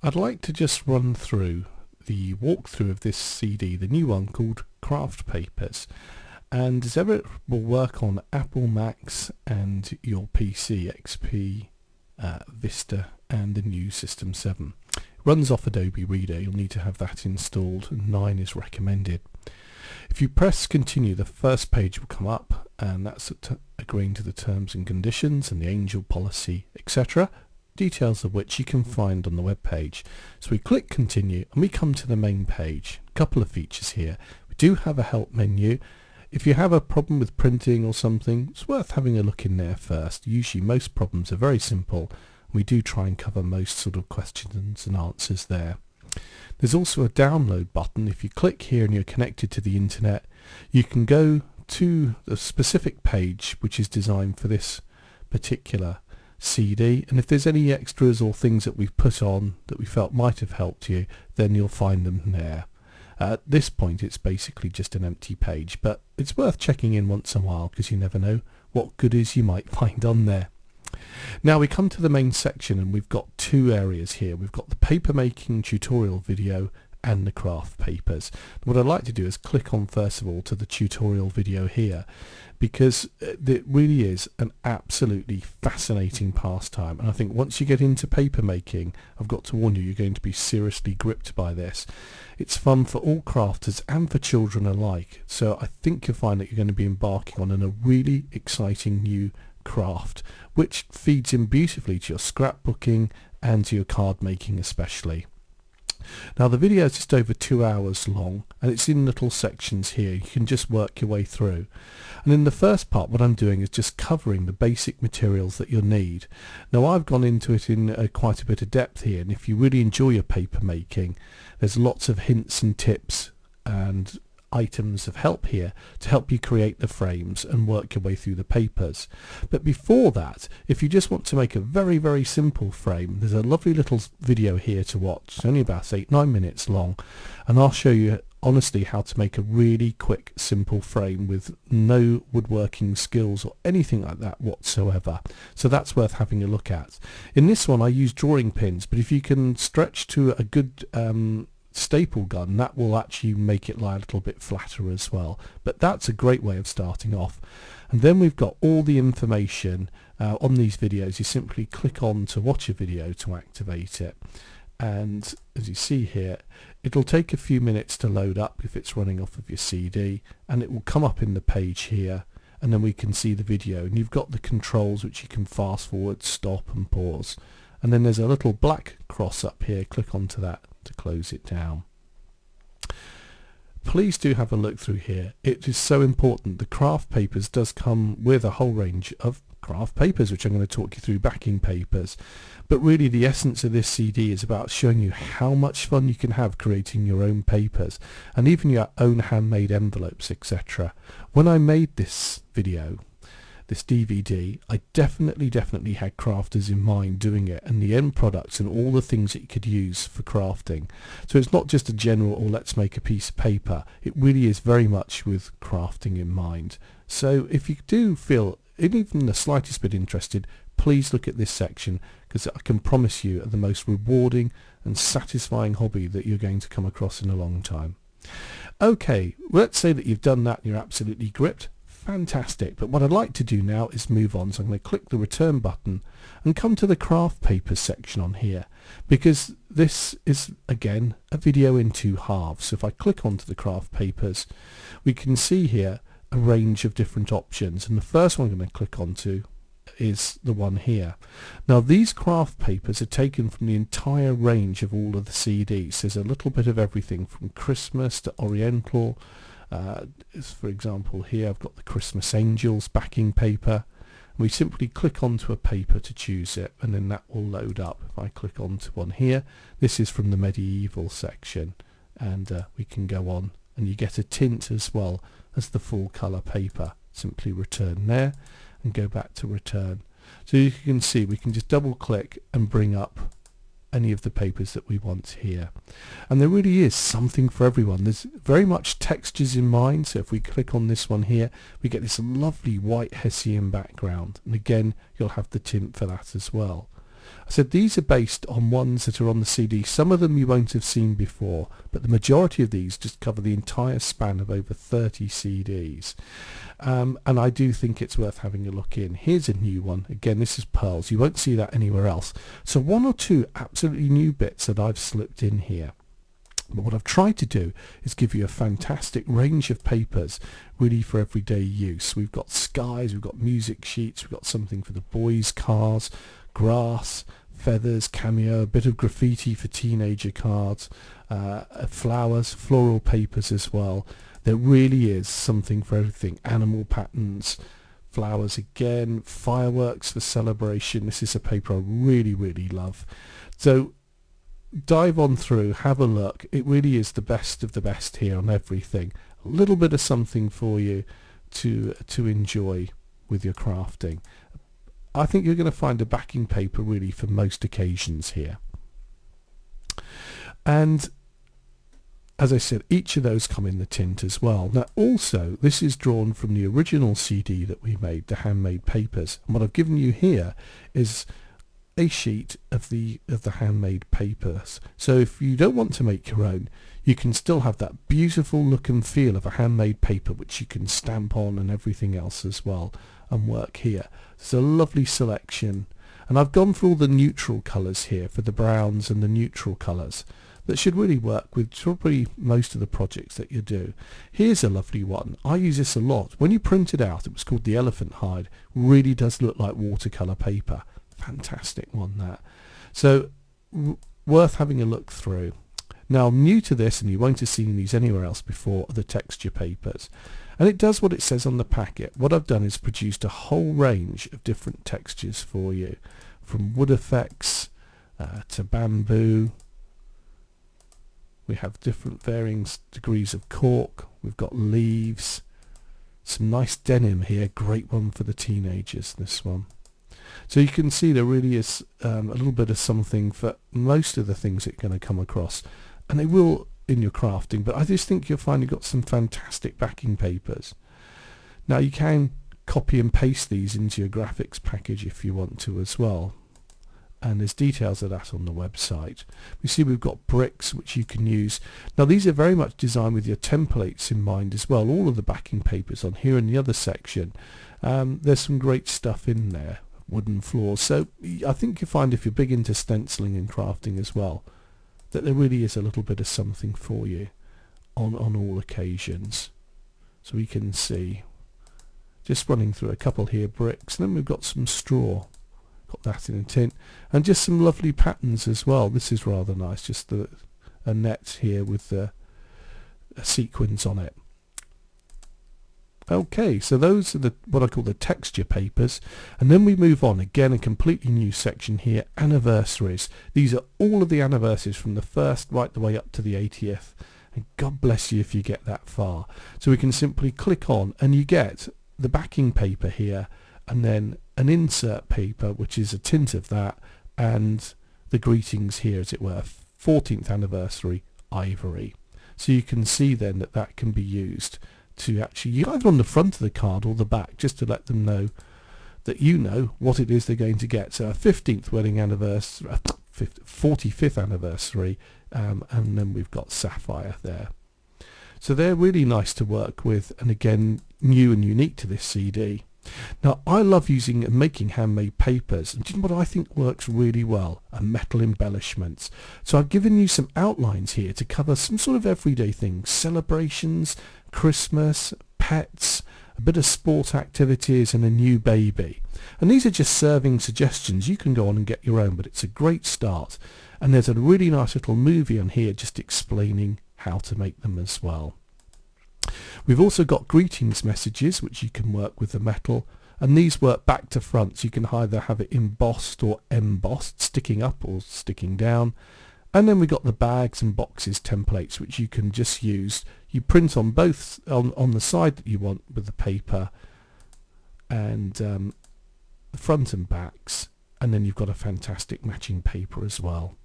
I'd like to just run through the walkthrough of this CD, the new one called Craft Papers. And as ever, it will work on Apple Macs and your PC, XP, Vista and the new System 7. It runs off Adobe Reader. You'll need to have that installed, and 9 is recommended. If you press continue, the first page will come up, and that's agreeing to the terms and conditions and the Angel policy, etc., details of which you can find on the web page. So we click continue and we come to the main page. A couple of features here. We do have a help menu. If you have a problem with printing or something, it's worth having a look in there first. Usually most problems are very simple. We do try and cover most sort of questions and answers there. There's also a download button. If you click here and you're connected to the internet, you can go to the specific page which is designed for this particular CD, and if there's any extras or things that we've put on that we felt might have helped you, then you'll find them there. At this point it's basically just an empty page, but it's worth checking in once in a while because you never know what goodies you might find on there. Now we come to the main section, and we've got two areas here. We've got the paper making tutorial video and the craft papers. What I'd like to do is click on first of all to the tutorial video here, because it really is an absolutely fascinating pastime, and I think once you get into paper making, I've got to warn you, you're going to be seriously gripped by this. It's fun for all crafters and for children alike, so I think you'll find that you're going to be embarking on a really exciting new craft which feeds in beautifully to your scrapbooking and to your card making especially. Now the video is just over 2 hours long, and it's in little sections here. You can just work your way through, and in the first part what I'm doing is just covering the basic materials that you'll need. Now I've gone into it in quite a bit of depth here, and if you really enjoy your paper making, there's lots of hints and tips and items of help here to help you create the frames and work your way through the papers. But before that, if you just want to make a very simple frame, there's a lovely little video here to watch. It's only about 8-9 minutes long, and I'll show you honestly how to make a really quick simple frame with no woodworking skills or anything like that whatsoever. So that's worth having a look at. In this one I use drawing pins, but if you can stretch to a good staple gun, that will actually make it lie a little bit flatter as well. But that's a great way of starting off. And then we've got all the information on these videos. You simply click on to watch a video to activate it, and as you see here, it'll take a few minutes to load up if it's running off of your CD, and it will come up in the page here, and then we can see the video, and you've got the controls which you can fast forward, stop and pause, and then there's a little black cross up here. Click onto that to close it down. Please do have a look through here. It is so important. The craft papers does come with a whole range of craft papers, which I'm going to talk you through, backing papers, but really the essence of this CD is about showing you how much fun you can have creating your own papers and even your own handmade envelopes, etc. When I made this video, this DVD, I definitely had crafters in mind doing it, and the end products and all the things that you could use for crafting. So it's not just a general, or let's make a piece of paper. It really is very much with crafting in mind. So if you do feel even the slightest bit interested, please look at this section, because I can promise you the most rewarding and satisfying hobby that you're going to come across in a long time. Okay, let's say that you've done that and you're absolutely gripped. Fantastic, but what I'd like to do now is move on. So I'm going to click the return button and come to the craft papers section on here, because this is again a video in 2 halves. So if I click onto the craft papers, we can see here a range of different options, and the first one I'm going to click onto is the one here. Now these craft papers are taken from the entire range of all of the CDs. There's a little bit of everything from Christmas to Oriental. For example here I've got the Christmas Angels backing paper. We simply click onto a paper to choose it, and then that will load up. If I click onto one here, this is from the medieval section, and we can go on, and you get a tint as well as the full colour paper. Simply return there and go back to return. So you can see we can just double click and bring up any of the papers that we want here, and there really is something for everyone. There's very much textures in mind, so if we click on this one here, we get this lovely white Hessian background, and again you'll have the tint for that as well. I said these are based on ones that are on the CD. Some of them you won't have seen before, but the majority of these just cover the entire span of over 30 CDs. And I do think it's worth having a look in. Here's a new one. Again, this is Pearls. You won't see that anywhere else. So one or two absolutely new bits that I've slipped in here. But what I've tried to do is give you a fantastic range of papers really for everyday use. We've got skies, we've got music sheets, we've got something for the boys' cars, grass, feathers, cameo, a bit of graffiti for teenager cards, flowers, floral papers as well. There really is something for everything. Animal patterns, flowers again, fireworks for celebration. This is a paper I really, really love. So dive on through, have a look. It really is the best of the best here on everything. A little bit of something for you to enjoy with your crafting. I think you're going to find a backing paper really for most occasions here. And as I said, each of those come in the tint as well. Now also, this is drawn from the original CD that we made, the Handmade Papers. And what I've given you here is a sheet of the handmade papers. So if you don't want to make your own, you can still have that beautiful look and feel of a handmade paper which you can stamp on and everything else as well and work here. It's a lovely selection, and I've gone for all the neutral colours here for the browns and the neutral colours that should really work with probably most of the projects that you do. Here's a lovely one. I use this a lot. When you print it out, it was called the Elephant Hide. Really does look like watercolour paper. Fantastic one, that. So worth having a look through. Now new to this, and you won't have seen these anywhere else before, are the texture papers, and it does what it says on the packet. What I've done is produced a whole range of different textures for you, from wood effects to bamboo. We have different varying degrees of cork. We've got leaves, some nice denim here, great one for the teenagers, this one. So you can see there really is a little bit of something for most of the things that you're going to come across, and they will in your crafting, but I just think you'll find you've got some fantastic backing papers. Now you can copy and paste these into your graphics package if you want to as well, and there's details of that on the website. We see we've got bricks which you can use. Now these are very much designed with your templates in mind as well. All of the backing papers on here in the other section, there's some great stuff in there. Wooden floors. So I think you find if you're big into stenciling and crafting as well, that there really is a little bit of something for you on all occasions. So we can see, just running through a couple here, bricks, and then we've got some straw, got that in a tint, and just some lovely patterns as well. This is rather nice, just a net here with a sequins on it. Okay, so those are what I call the texture papers, and then we move on again, a completely new section here, anniversaries. These are all of the anniversaries from the 1st right the way up to the 80th, and God bless you if you get that far. So we can simply click on and you get the backing paper here, and then an insert paper which is a tint of that, and the greetings here as it were, 14th anniversary ivory. So you can see then that that can be used to actually either on the front of the card or the back, just to let them know that you know what it is they're going to get. So a 15th wedding anniversary, 45th anniversary, and then we've got sapphire there. So they're really nice to work with, and again new and unique to this CD. Now I love using and making handmade papers, and do you know what I think works really well? Are metal embellishments. So I've given you some outlines here to cover some sort of everyday things, celebrations, Christmas, pets, a bit of sport activities, and a new baby. And these are just serving suggestions. You can go on and get your own, but it's a great start. And there's a really nice little movie on here just explaining how to make them as well. We've also got greetings messages which you can work with the metal, and these work back to front, so you can either have it embossed or embossed, sticking up or sticking down. And then we've got the bags and boxes templates which you can just use. You print on both on the side that you want with the paper, and the front and backs, and then you've got a fantastic matching paper as well.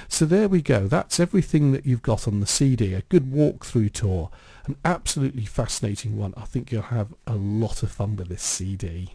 So there we go, that's everything that you've got on the CD. A good walkthrough tour, an absolutely fascinating one. I think you'll have a lot of fun with this CD.